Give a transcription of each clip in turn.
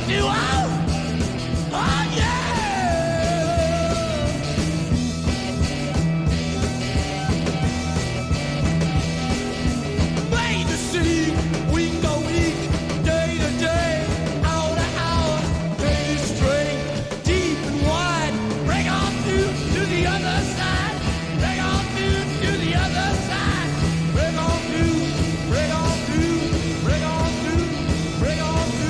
to, oh yeah! Bay to sea, week to week, day to day, hour to hour, day straight, deep and wide. Bring on to the other side. Bring on to the other side. Bring on to, bring on to, bring on to, bring on to.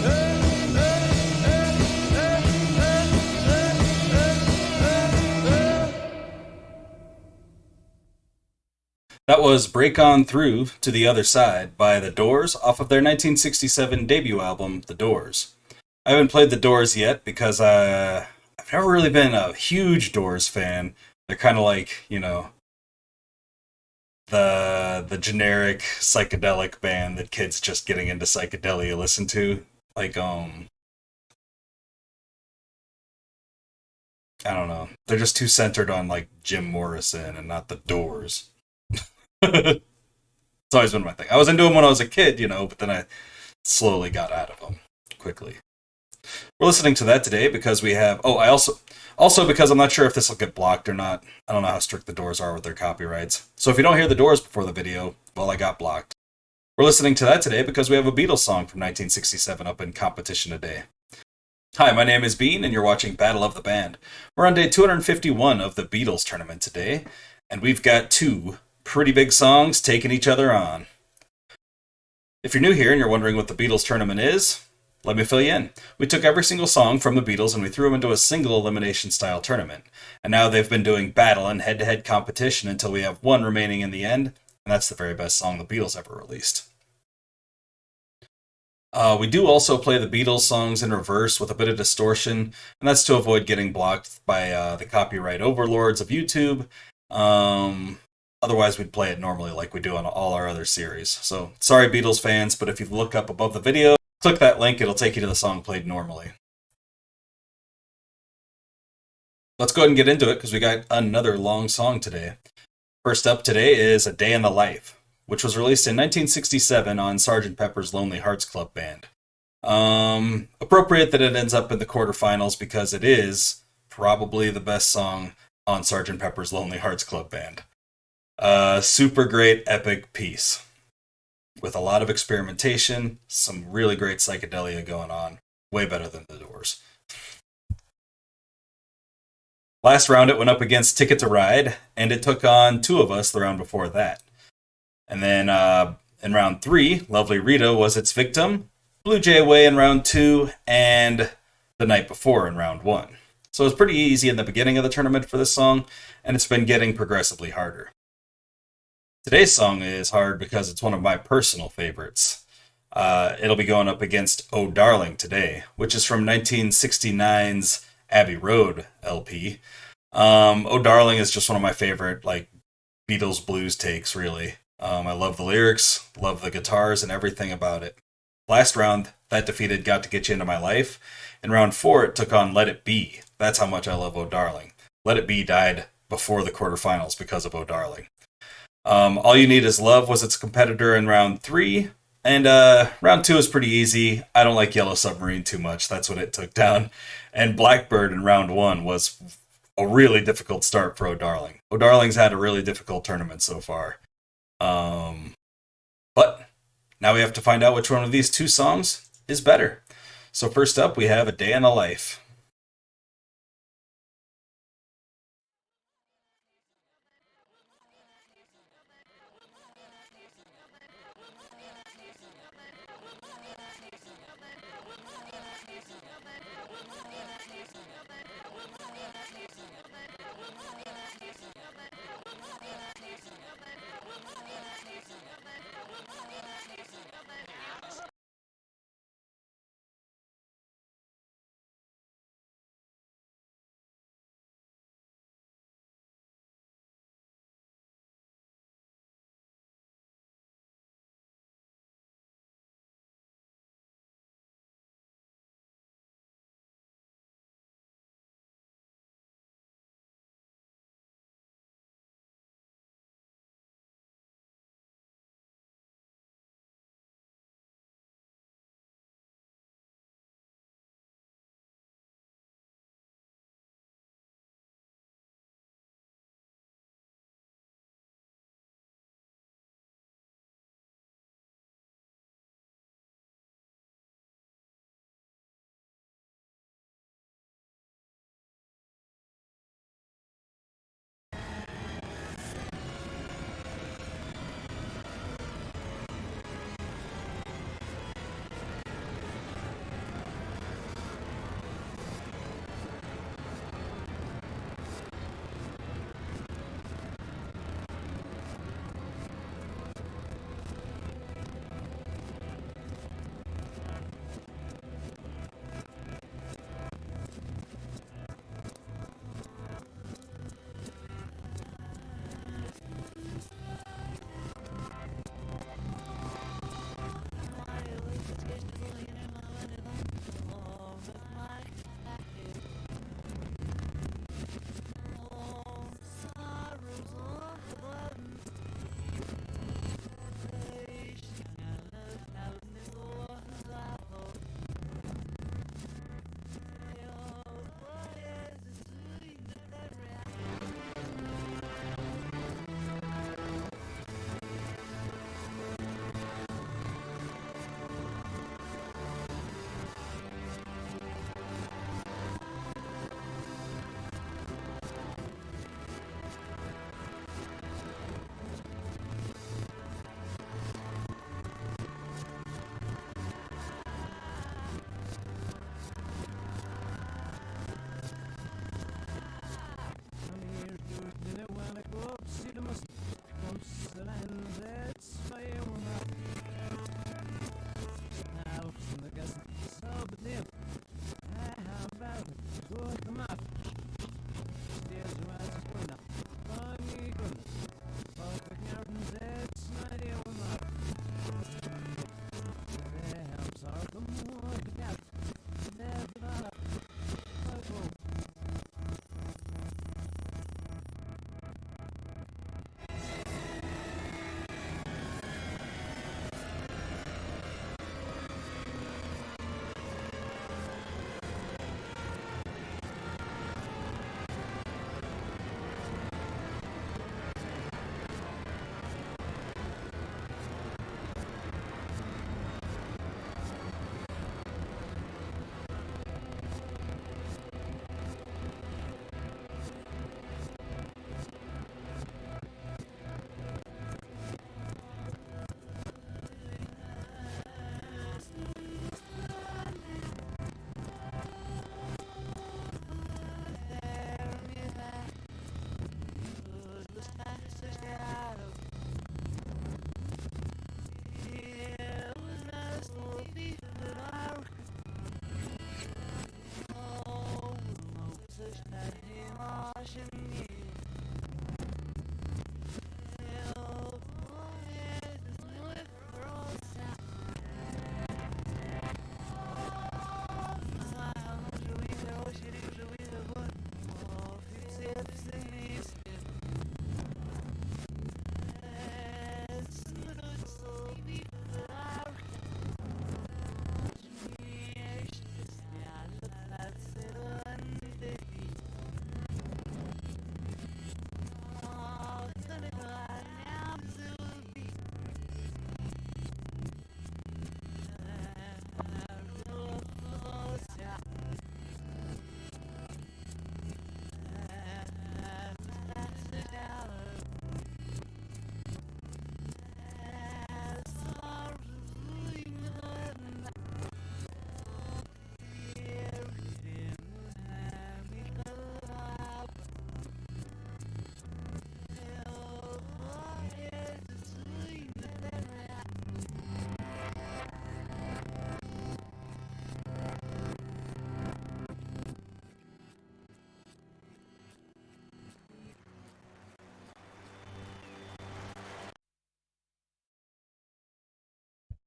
Hey, hey, hey, hey, hey, hey, hey, hey. That was Break On Through to the Other Side by The Doors off of their 1967 debut album, The Doors. I haven't played The Doors yet because I've never really been a huge Doors fan. They're kind of like, the generic psychedelic band that kids just getting into psychedelia listen to. Like, I don't know. They're just too centered on like Jim Morrison and not The Doors. It's always been my thing. I was into them when I was a kid, but then I slowly got out of them quickly. We're listening to that today because we have. Oh, I also because I'm not sure if this will get blocked or not. I don't know how strict the Doors are with their copyrights. So if you don't hear the Doors before the video, well, I got blocked. We're listening to that today because we have a Beatles song from 1967 up in competition today. Hi, my name is Bean, and you're watching Battle of the Band. We're on day 251 of the Beatles tournament today, and we've got two pretty big songs taking each other on. If you're new here and you're wondering what the Beatles tournament is, let me fill you in. We took every single song from the Beatles and we threw them into a single elimination style tournament. And now they've been doing battle and head to head competition until we have one remaining in the end, and that's the very best song the Beatles ever released. We do also play the Beatles songs in reverse with a bit of distortion, and that's to avoid getting blocked by the copyright overlords of YouTube. Otherwise, we'd play it normally like we do on all our other series. So, sorry, Beatles fans, but if you look up above the video, click that link, it'll take you to the song played normally. Let's go ahead and get into it because we got another long song today. First up today is A Day in the Life, which was released in 1967 on Sgt. Pepper's Lonely Hearts Club Band. Appropriate that it ends up in the quarterfinals because it is probably the best song on Sgt. Pepper's Lonely Hearts Club Band. Super great, epic piece with a lot of experimentation, some really great psychedelia going on. Way better than The Doors. Last round, it went up against Ticket to Ride, and it took on Two of Us the round before that. And then in round 3, Lovely Rita was its victim, Blue Jay Away in round 2, and The Night Before in round 1. So it was pretty easy in the beginning of the tournament for this song, and it's been getting progressively harder. Today's song is hard because it's one of my personal favorites. It'll be going up against Oh Darling today, which is from 1969's Abbey Road LP. Oh Darling is just one of my favorite Beatles blues takes, really. I love the lyrics, love the guitars, and everything about it. Last round, that defeated Got to Get You Into My Life. In round 4, it took on Let It Be. That's how much I love Oh Darling. Let It Be died before the quarterfinals because of Oh Darling. All You Need Is Love was its competitor in round 3, and round 2 is pretty easy. I don't like Yellow Submarine too much. That's what it took down. And Blackbird in round 1 was a really difficult start for Oh Darling. Oh Darling's had a really difficult tournament so far. But now we have to find out which one of these two songs is better. So first up, we have A Day in the Life.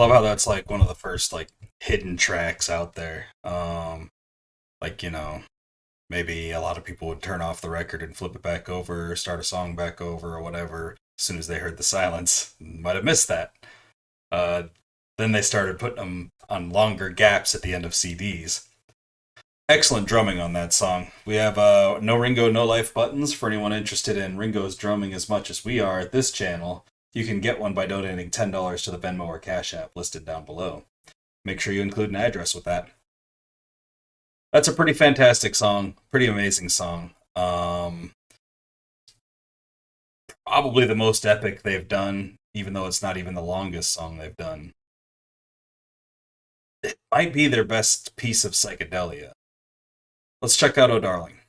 love how that's like one of the first like hidden tracks out there. Like, maybe a lot of people would turn off the record and flip it back over, start a song back over, or whatever as soon as they heard the silence. Might have missed that. Uh, then they started putting them on longer gaps at the end of CDs. Excellent drumming on that song. We have no Ringo, no life buttons for anyone interested in Ringo's drumming as much as we are at this channel. You can get one by donating $10 to the Venmo or Cash App listed down below. Make sure you include an address with that. That's a pretty fantastic song, pretty amazing song. Probably the most epic they've done, even though it's not even the longest song they've done. It might be their best piece of psychedelia. Let's check out Oh Darling.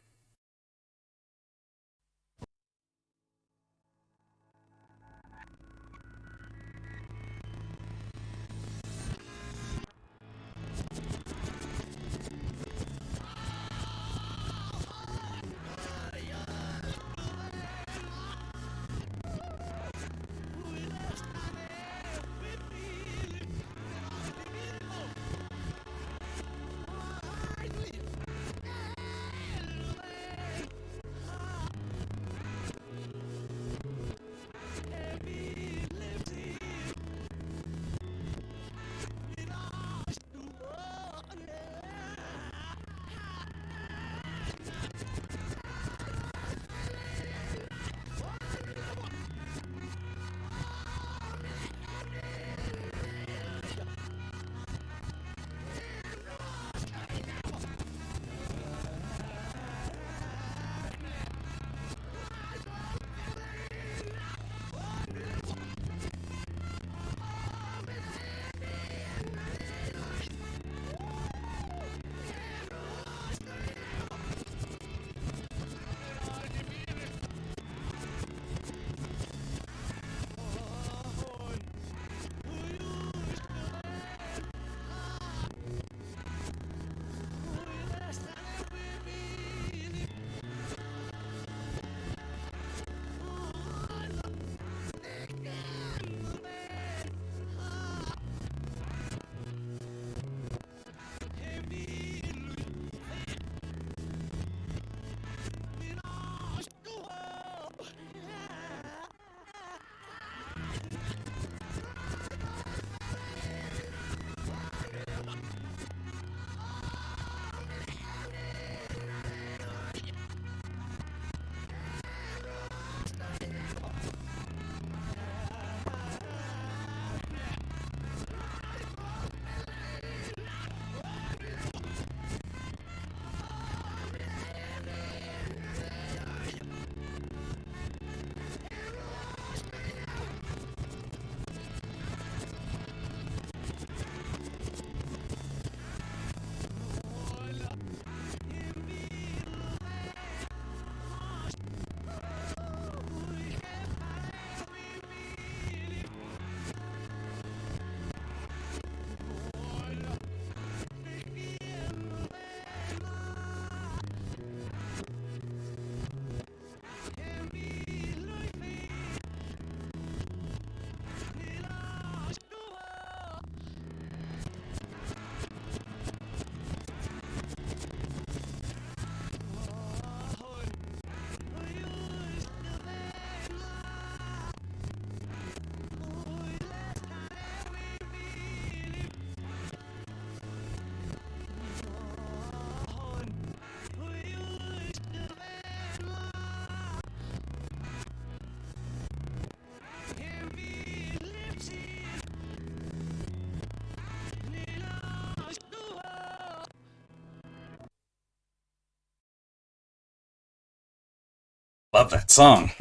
Love that song.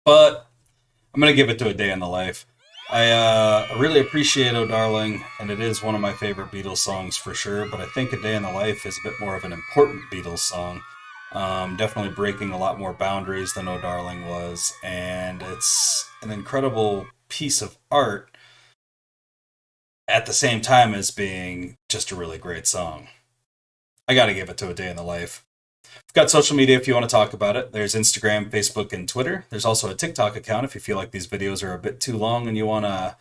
But I'm going to give it to A Day in the Life. I really appreciate Oh Darling, and it is one of my favorite Beatles songs for sure, but I think A Day in the Life is a bit more of an important Beatles song. Definitely breaking a lot more boundaries than Oh Darling was, and it's an incredible piece of art at the same time as being just a really great song. I gotta give it to A Day in the Life. We've got social media if you want to talk about it. There's Instagram, Facebook, and Twitter. There's also a TikTok account if you feel like these videos are a bit too long and you want to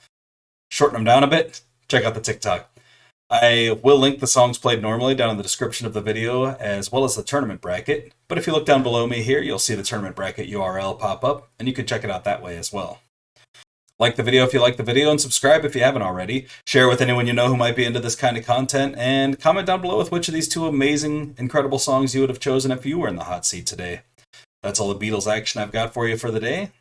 shorten them down a bit, check out the TikTok. I will link the songs played normally down in the description of the video, as well as the tournament bracket. But if you look down below me here, you'll see the tournament bracket URL pop up, and you can check it out that way as well. Like the video if you like the video, and subscribe if you haven't already. Share with anyone you know who might be into this kind of content, and comment down below with which of these two amazing, incredible songs you would have chosen if you were in the hot seat today. That's all the Beatles action I've got for you for the day.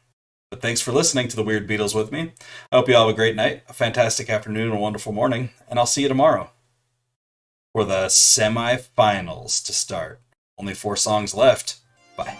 But thanks for listening to the Weird Beatles with me. I hope you all have a great night, a fantastic afternoon, and a wonderful morning, and I'll see you tomorrow for the semi-finals to start. Only 4 songs left. Bye.